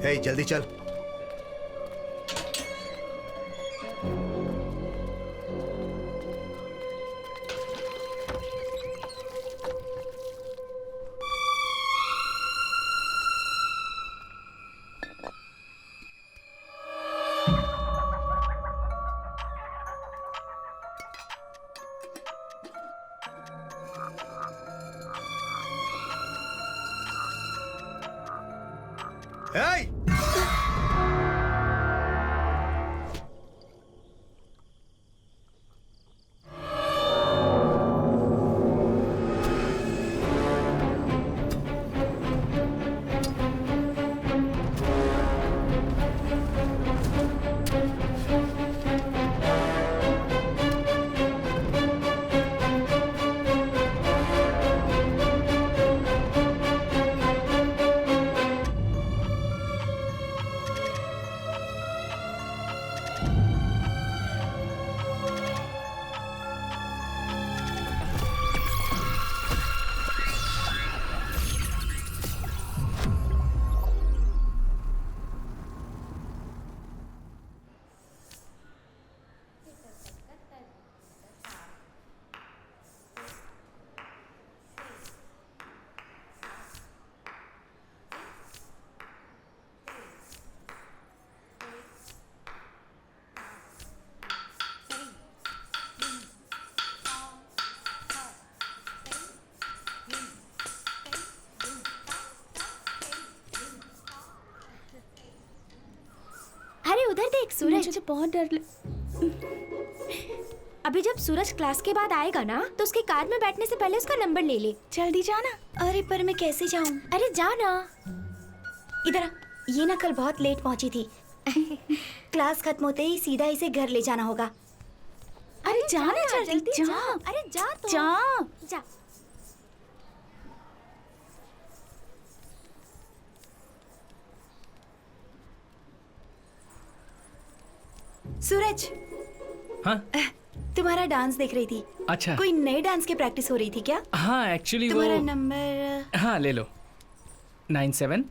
ए, जल्दी चल। Hey! उधर देख सूरज। मुझे बहुत डर अभी जब सूरज क्लास के बाद आएगा ना तो उसकी कार में बैठने से पहले उसका नंबर ले ले। जल्दी जाना। अरे पर मैं कैसे जाऊं? अरे जा ना। इधर आ। ये ना कल बहुत लेट पहुंची थी। क्लास खत्म होते ही सीधा इसे घर ले जाना होगा। अरे जाना जल्दी जा। अरे जा तो जा। सूरज। हाँ? तुम्हारा डांस देख रही थी। अच्छा। कोई नए डांस की प्रैक्टिस हो रही थी क्या? हाँ एक्चुअली तुम्हारा नंबर। हाँ ले लो 97।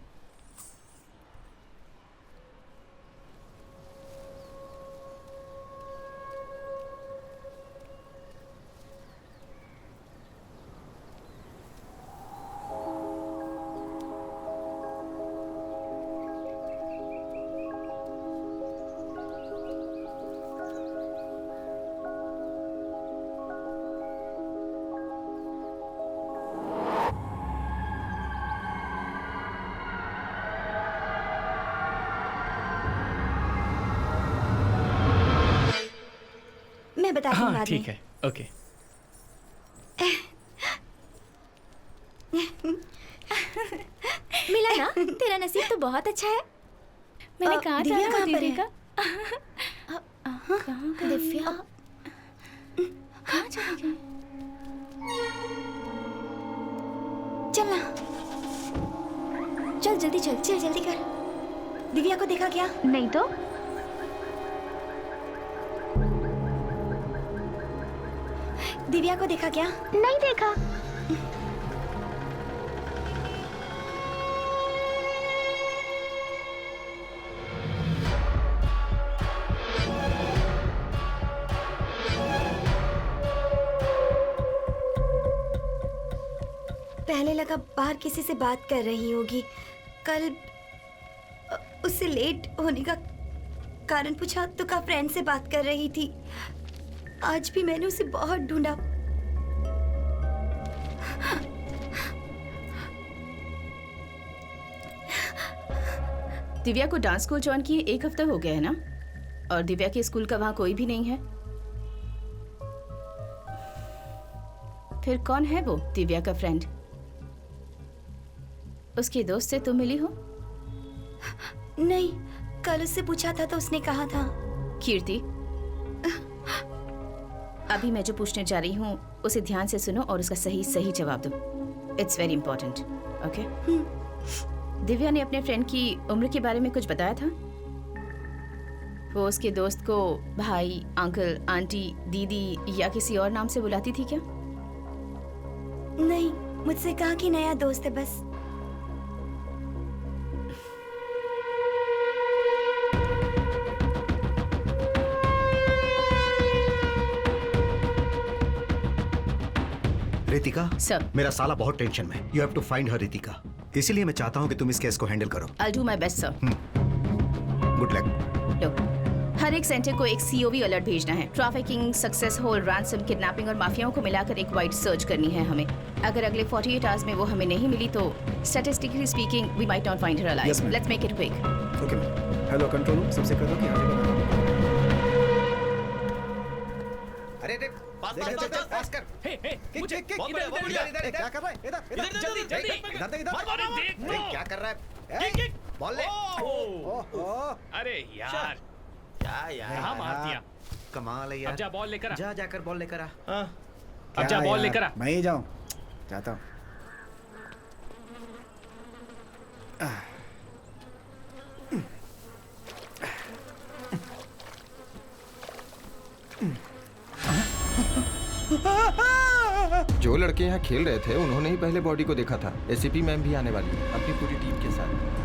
मैं बताती हूँ हाँ बाद में। ठीक है ओके। मिला ना? तेरा नसीब तो बहुत अच्छा है। मैंने कहा था दिव्या ना कहाँ पर दीदी है? का। दिव्या कहाँ चली गई? चलना। चल जल्दी चल। चल जल्दी कर। दिव्या को देखा क्या? नहीं तो दिव्या को देखा क्या? नहीं देखा। पहले लगा बाहर किसी से बात कर रही होगी। कल उससे लेट होने का कारण पूछा तो कहा फ्रेंड से बात कर रही थी। आज भी मैंने उसे बहुत ढूंढा। दिव्या को डांस स्कूल ज्वाइन किए 1 हफ्ता हो गया है ना, और दिव्या के स्कूल का वहां कोई भी नहीं है। फिर कौन है वो दिव्या का फ्रेंड? उसके दोस्त से तुम मिली हो? नहीं, कल उससे पूछा था तो उसने कहा था। कीर्ति, अभी मैं जो पूछने जा रही हूँ उसे ध्यान से सुनो और उसका सही सही जवाब दो। It's very important. Okay? Divya ने अपने फ्रेंड की उम्र के बारे में कुछ बताया था? वो उसके दोस्त को भाई, अंकल, आंटी, दीदी या किसी और नाम से बुलाती थी क्या? नहीं, मुझसे कहा कि नया दोस्त है बस। रितिका सर, मेरा साला बहुत टेंशन में। You have to find her Ritika. इसीलिए मैं चाहता हूँ कि तुम इस केस को हैंडल करो। I do my best sir. Good luck. लो, हर एक सेंटर को एक COV अलर्ट भेजना है। ट्रैफिकिंग, सक्सेस होल, रैंसम, किडनैपिंग और माफियाओं को मिलाकर एक वाइड सर्च करनी है हमें। अगर अगले 48 आवर्स में वो हमें नहीं मिली तो statistically speaking we might not find her Yes, alive. ma'am. Let's make it quick. Okay ma'am. Hello control room, सबसे कह दो कि आगे बढ़ो। अरे पास कर। मुझे इधर क्या कर रहा है? इधर जल्दी देख क्या कर रहा है? बॉल ले। अरे यार क्या यार? कहाँ मार दिया? कमाल है यार। अब जा बॉल लेकर आ। जाकर बॉल लेकर आ। अब जा बॉल लेकर आ। मैं ही जाऊं, जाता हूं। जो लड़के यहाँ खेल रहे थे उन्होंने ही पहले बॉडी को देखा था। ACP मैम भी आने वाली है अपनी पूरी टीम के साथ।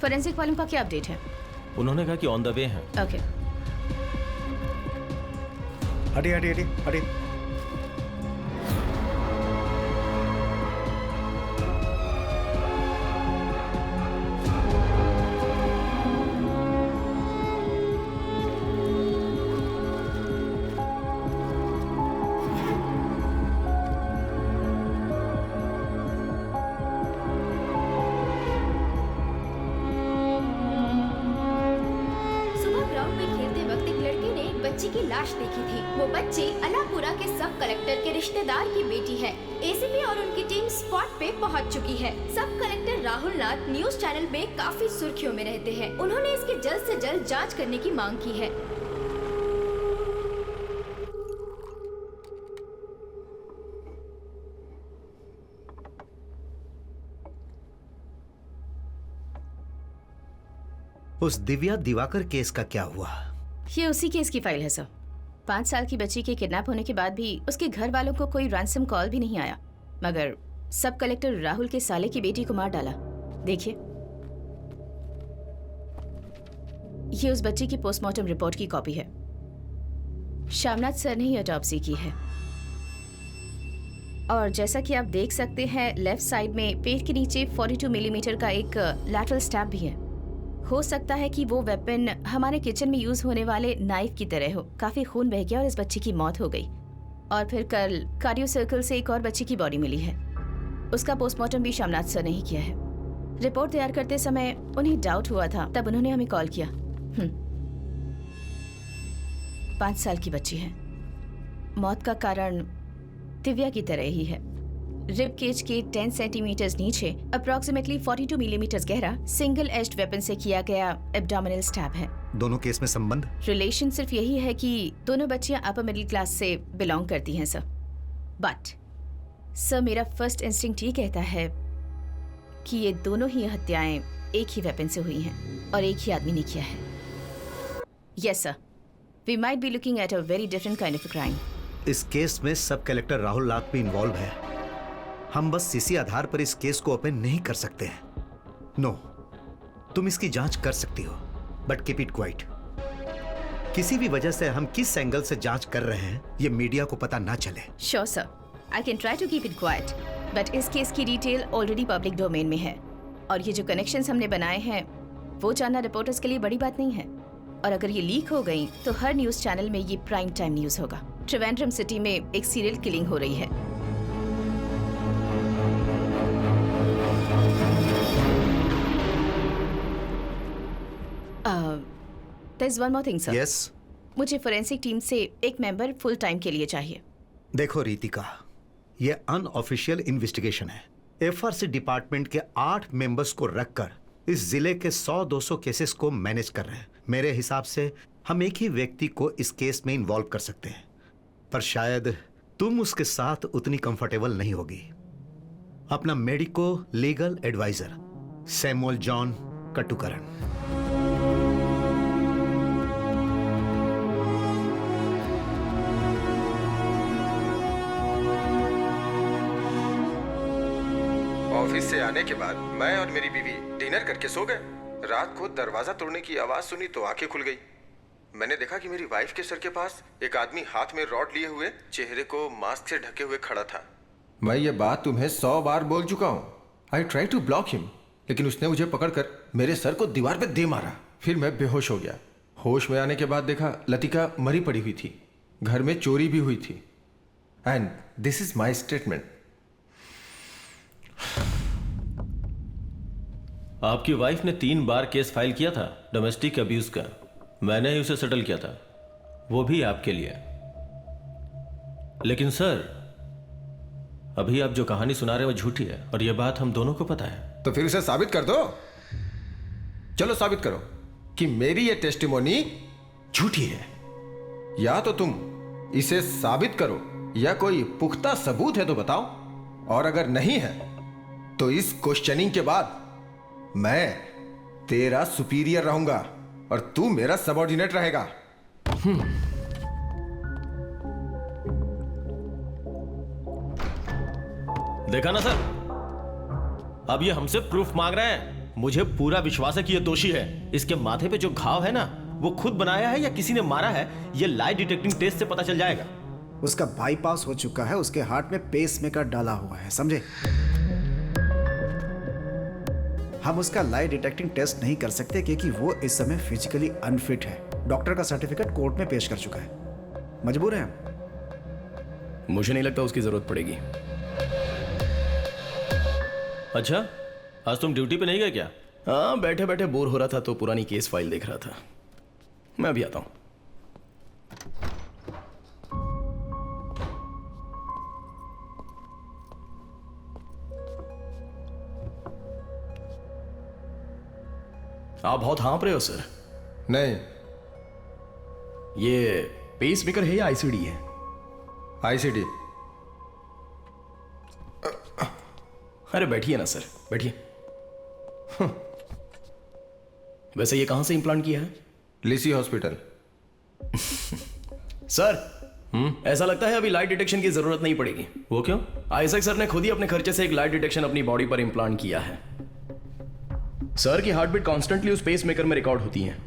फोरेंसिक वालों का क्या अपडेट है? उन्होंने कहा कि ऑन द वे हैं। ओके। हटिए। सुबह ग्राउंड में खेलते वक्त एक लड़के ने एक बच्ची की लाश देखी थी। वो बच्ची अलापुरा के सब कलेक्टर के रिश्तेदार की बेटी है। ACP और उनकी टीम स्पॉट पे पहुंच चुकी है। सब कलेक्टर राहुल नाथ न्यूज चैनल में काफी सुर्खियों में रहते हैं। उन्होंने इसकी जल्द से जल्द जांच करने की मांग की है। उस दिव्या दिवाकर केस का क्या हुआ? ये उसी केस की फाइल है सर। 5 साल की बच्ची के किडनैप होने के बाद भी उसके घर वालों को कोई रैंसम कॉल भी नहीं आया, मगर सब कलेक्टर राहुल के साले की बेटी को मार डाला। देखिए, ये उस बच्ची की पोस्टमार्टम रिपोर्ट की कॉपी है। श्यामनाथ सर ने ही ऑटोप्सी की है। और जैसा कि आप देख सकते हैं, लेफ्ट साइड में पेट के नीचे 42 मिलीमीटर का एक लैटरल स्टैब भी है। हो सकता है कि वो वेपन हमारे किचन में यूज होने वाले नाइफ की तरह हो। काफी खून बह गया और इस बच्ची की मौत हो गई। और फिर कल कार्डियो सर्कल से एक और बच्ची की बॉडी मिली है। उसका पोस्टमार्टम भी श्यामनाथ सर ने ही किया है। रिपोर्ट तैयार करते समय उन्हें डाउट हुआ था, तब उन्होंने हमें कॉल किया। 5 साल की बच्ची है। मौत का कारण दिव्या की तरह ही है। रिब केज के 10 सेंटीमीटर नीचे अप्रोक्सीमेटली 42 मिलीमीटर गहरा सिंगल एज्ड वेपन से किया गया एब्डोमिनल स्टैब है। दोनों केस में संबंध? रिलेशन सिर्फ यही है कि दोनों बच्चियां अपर मिडिल क्लास से बिलोंग करती हैं सर। बट सर, मेरा फर्स्ट इंस्टिंक्ट ये कहता है कि ये दोनों ही हत्याएं एक ही वेपन से हुई हैं और एक ही आदमी ने किया है। Yes sir, we might be looking at a very different kind of crime. इस केस में सब कलेक्टर राहुल नाथ भी इन्वॉल्व है। हम बस इसी आधार पर इस केस को ओपन नहीं कर सकते हैं। नो, तुम इसकी जांच कर सकती हो, बट कीप इट क्वाइट। किसी भी वजह से हम किस एंगल से जांच कर रहे हैं ये मीडिया को पता ना चले। Sure sir, I can try to keep it quiet, but इस केस की डिटेल ऑलरेडी पब्लिक डोमेन में है और ये जो कनेक्शंस हमने बनाए हैं वो जानना रिपोर्टर्स के लिए बड़ी बात नहीं है। और अगर ये लीक हो गई तो हर न्यूज चैनल में ये प्राइम टाइम न्यूज होगा। त्रिवेंद्रम सिटी में एक सीरियल किलिंग हो रही है। There's one more thing, sir. Yes? मुझे फोरेंसिक टीम से एक मेंबर फुल टाइम के लिए चाहिए। देखो रितिका, ये अनऑफिशियल इन्वेस्टिगेशन है। FRC डिपार्टमेंट के 8 मेंबर्स को रखकर इस जिले के 100-200 केसेस को मैनेज कर रहे हैं। मेरे हिसाब से हम एक ही व्यक्ति को इस केस में इन्वॉल्व कर सकते हैं, पर शायद तुम उसके साथ उतनी कंफर्टेबल नहीं होगी। अपना medico legal adviser Samuel John Katukaran. Office से आने के बाद मैं और मेरी बीवी डिनर करके सो गए। रात को दरवाजा तोड़ने की आवाज सुनी तो आंखें खुल गई। मैंने देखा कि मेरी वाइफ के सर के पास एक आदमी हाथ में रॉड लिए हुए, चेहरे को मास्क से ढके हुए खड़ा था। मैं ये बात तुम्हें 100 बार बोल चुका हूँ। I try to block him, लेकिन उसने मुझे पकड़कर मेरे सर को दीवार पे दे मारा। फिर मैं बेहोश हो गया। होश में आने के बाद देखा लतिका मरी पड़ी हुई थी। घर में चोरी भी हुई थी। And this is my statement. आपकी वाइफ ने 3 बार केस फाइल किया था डोमेस्टिक अब्यूज का। मैंने ही उसे सेटल किया था, वो भी आपके लिए। लेकिन सर, अभी आप जो कहानी सुना रहे हो झूठी है और यह बात हम दोनों को पता है। तो फिर उसे साबित कर दो। चलो साबित करो कि मेरी ये टेस्टिमोनी झूठी है। या तो तुम इसे साबित करो या कोई पुख्ता सबूत है तो बताओ। और अगर नहीं है तो इस क्वेश्चनिंग के बाद मैं तेरा सुपीरियर रहूंगा और तू मेरा सबऑर्डिनेट रहेगा। देखा ना सर, अब ये हमसे प्रूफ मांग रहे हैं। मुझे पूरा विश्वास है कि ये दोषी है। इसके माथे पे जो घाव है ना, वो खुद बनाया है या किसी ने मारा है, ये लाई डिटेक्टिंग टेस्ट से पता चल जाएगा। उसका बाईपास हो चुका है, उसके हार्ट में पेसमेकर डाला हुआ है, समझे? हम उसका लाई डिटेक्टिंग टेस्ट नहीं कर सकते क्योंकि वो इस समय फिजिकली अनफिट है। डॉक्टर का सर्टिफिकेट कोर्ट में पेश कर चुका है। मजबूर हैं हम। मुझे नहीं लगता उसकी जरूरत पड़ेगी। अच्छा, आज तुम ड्यूटी पे नहीं गए क्या? हाँ, बैठे बैठे बोर हो रहा था तो पुरानी केस फाइल देख रहा था। मैं अभी आता हूं। आप बहुत हाँप रहे हो सर। नहीं, ये पेसमेकर है या आईसीडी है? आईसीडी। अरे बैठिए ना सर, बैठिए। वैसे ये कहां से इंप्लांट किया है? लिसी हॉस्पिटल। सर, ऐसा लगता है अभी लाइट डिटेक्शन की जरूरत नहीं पड़ेगी। वो क्यों? आइजैक सर ने खुद ही अपने खर्चे से एक लाइट डिटेक्शन अपनी बॉडी पर इंप्लांट किया है। सर की हार्ट बीट कॉन्स्टेंटली उस पेस मेकर में रिकॉर्ड होती है।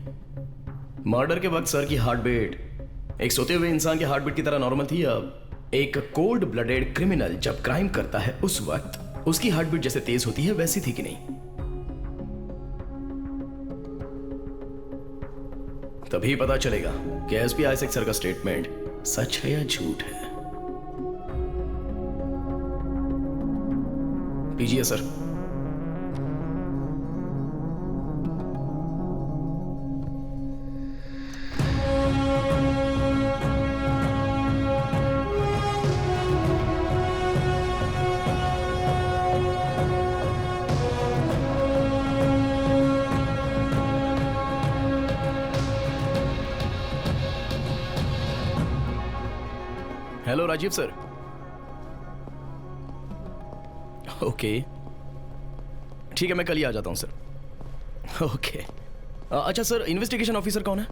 मर्डर के वक्त सर की हार्ट बीट एक सोते हुए इंसान की हार्ट बीट की तरह नॉर्मल थी। अब एक कोल्ड ब्लडेड क्रिमिनल जब क्राइम करता है उस वक्त उसकी हार्ट बीट जैसे तेज होती है वैसी थी कि नहीं? तभी पता चलेगा कि एसपी आइजैक सर का स्टेटमेंट सच है या झूठ है। पीजिए sir. Hello Rajiv sir. Okay, ठीक है, मैं कल ही आ जाता हूं सर। ओके। अच्छा सर, इन्वेस्टिगेशन ऑफिसर कौन है?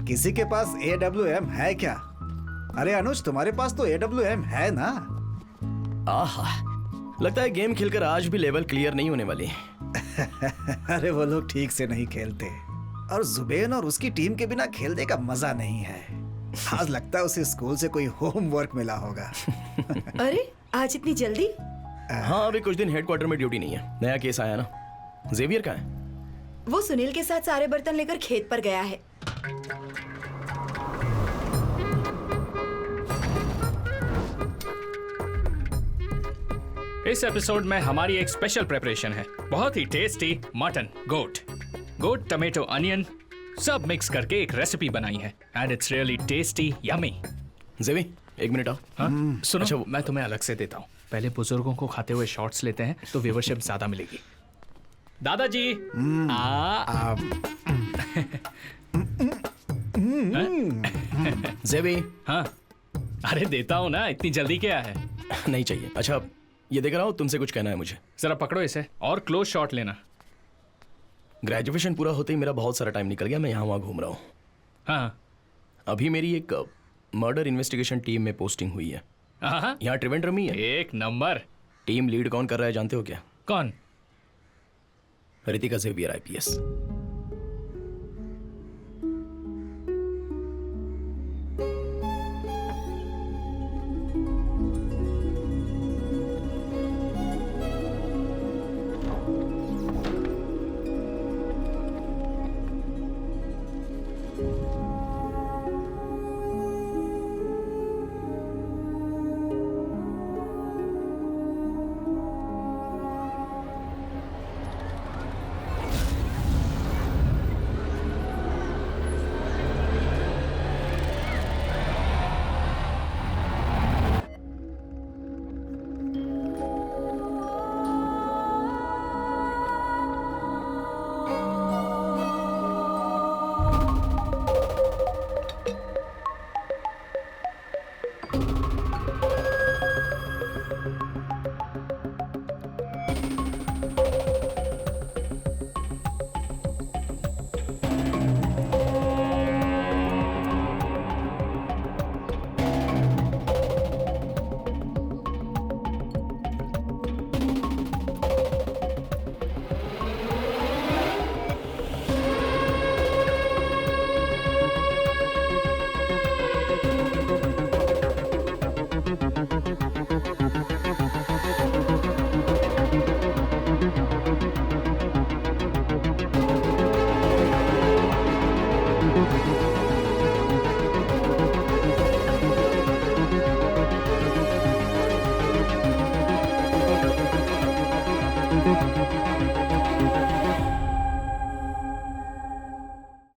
किसी के पास AWM है क्या? अरे अनुज, तुम्हारे पास तो AWM है ना? आहा, लगता है गेम खेलकर आज भी लेवल क्लियर नहीं होने वाली। अरे वो लोग ठीक से नहीं खेलते और जुबेन और उसकी टीम के बिना खेलने का मजा नहीं है। आज लगता है उसे स्कूल से कोई होमवर्क मिला होगा। अरे आज इतनी जल्दी? हाँ, अभी कुछ दिन हेडक्वार्टर में ड्यूटी नहीं है। नया केस आया ना। जेवियर कहाँ है? वो सुनील के साथ सारे बर्तन लेकर खेत पर गया है। इस एपिसोड में हमारी एक स्पेशल प्रिपरेशन है। बहुत ही टेस्टी मटन गोट टमेटो अनियन सब मिक्स करके एक रेसिपी बनाई है and it's really tasty yummy. जेवी, एक मिनट आओ। हाँ? सुनो, अच्छा, मैं तुम्हें अलग से देता हूँ। पहले बुजुर्गों को खाते हुए शॉट्स लेते हैं तो व्यूवरशिप ज्यादा मिलेगी। दादाजी जेवी, हाँ अरे देता हूँ ना, इतनी जल्दी क्या है। नहीं चाहिए। अच्छा ये देख रहा हूँ, तुमसे कुछ कहना है मुझे। जरा पकड़ो इसे और क्लोज शॉट लेना। ग्रेजुएशन पूरा होते ही मेरा बहुत सारा टाइम निकल गया, मैं यहाँ वहाँ घूम रहा हूँ। हाँ अभी मेरी एक मर्डर इन्वेस्टिगेशन टीम में पोस्टिंग हुई है। हाँ, यहाँ त्रिवेंद्रम ही है। एक नंबर। टीम लीड कौन कर रहा है जानते हो क्या? कौन? Ritika Xavier IPS।